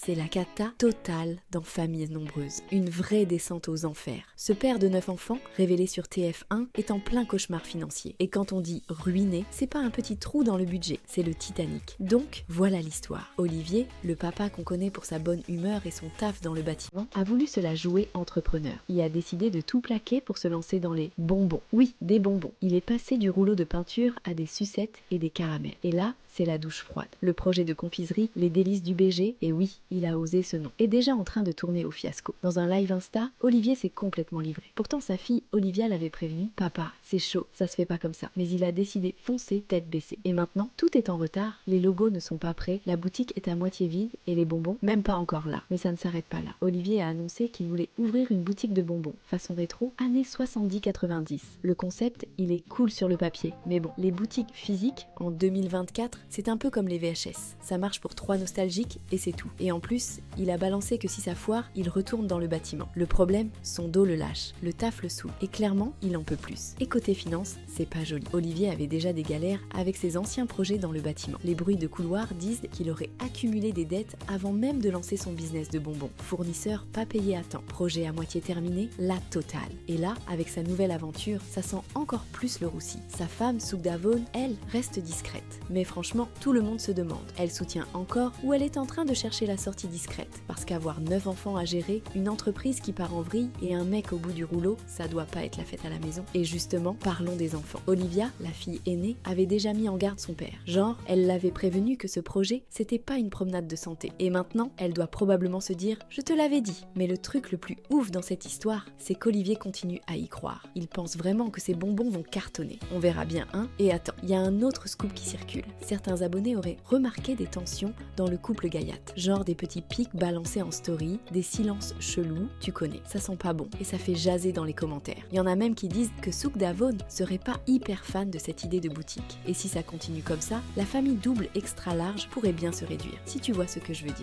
c'est la cata totale dans Familles nombreuses. Une vraie descente aux enfers. Ce père de 9 enfants, révélé sur TF1, est en plein cauchemar financier. Et quand on dit ruiné, c'est pas un petit trou dans le budget, c'est le Titanic. Donc, voilà l'histoire. Olivier, le papa qu'on connaît pour sa bonne humeur et son taf dans le bâtiment, a voulu se la jouer entrepreneur. Il a décidé de tout plaquer pour se lancer dans les bonbons. Oui, des bonbons. Il est passé du rouleau de peinture à des sucettes et des caramels. Et là, c'est la douche froide. Le projet de confiserie, les délices du BG, et oui, il a osé ce nom, est déjà en train de tourner au fiasco. Dans un live Insta, Olivier s'est complètement livré. Pourtant, sa fille Olivia l'avait prévenu, « Papa, c'est chaud, ça se fait pas comme ça. » Mais il a décidé foncer tête baissée. Et maintenant, tout est en retard, les logos ne sont pas prêts, la boutique est à moitié vide, et les bonbons, même pas encore là. Mais ça ne s'arrête pas là. Olivier a annoncé qu'il voulait ouvrir une boutique de bonbons, façon rétro, années 70-90. Le concept, il est cool sur le papier. Mais bon, les boutiques physiques, en 2024, c'est un peu comme les VHS. Ça marche pour 3 nostalgiques et c'est tout. Et en plus, il a balancé que si ça foire, il retourne dans le bâtiment. Le problème, son dos le lâche, le taf le saoule. Et clairement, il en peut plus. Et côté finance, c'est pas joli. Olivier avait déjà des galères avec ses anciens projets dans le bâtiment. Les bruits de couloir disent qu'il aurait accumulé des dettes avant même de lancer son business de bonbons. Fournisseurs pas payés à temps. Projet à moitié terminé, la totale. Et là, avec sa nouvelle aventure, ça sent encore plus le roussi. Sa femme, Soukda Vaughan, elle, reste discrète. Mais franchement, tout le monde se demande, elle soutient encore ou elle est en train de chercher la sortie discrète? Parce qu'avoir 9 enfants à gérer, une entreprise qui part en vrille et un mec au bout du rouleau, ça doit pas être la fête à la maison. Et justement, parlons des enfants. Olivia, la fille aînée, avait déjà mis en garde son père. Genre, elle l'avait prévenu que ce projet, c'était pas une promenade de santé. Et maintenant, elle doit probablement se dire, je te l'avais dit. Mais le truc le plus ouf dans cette histoire, c'est qu'Olivier continue à y croire. Il pense vraiment que ces bonbons vont cartonner. On verra bien un. Et attends, il y a un autre scoop qui circule. Certains abonnés auraient remarqué des tensions dans le couple Gaillatte. Genre des petits pics balancés en story, des silences chelous, tu connais, ça sent pas bon et ça fait jaser dans les commentaires. Il y en a même qui disent que Soukda Vaughan serait pas hyper fan de cette idée de boutique. Et si ça continue comme ça, la famille double extra large pourrait bien se réduire, si tu vois ce que je veux dire.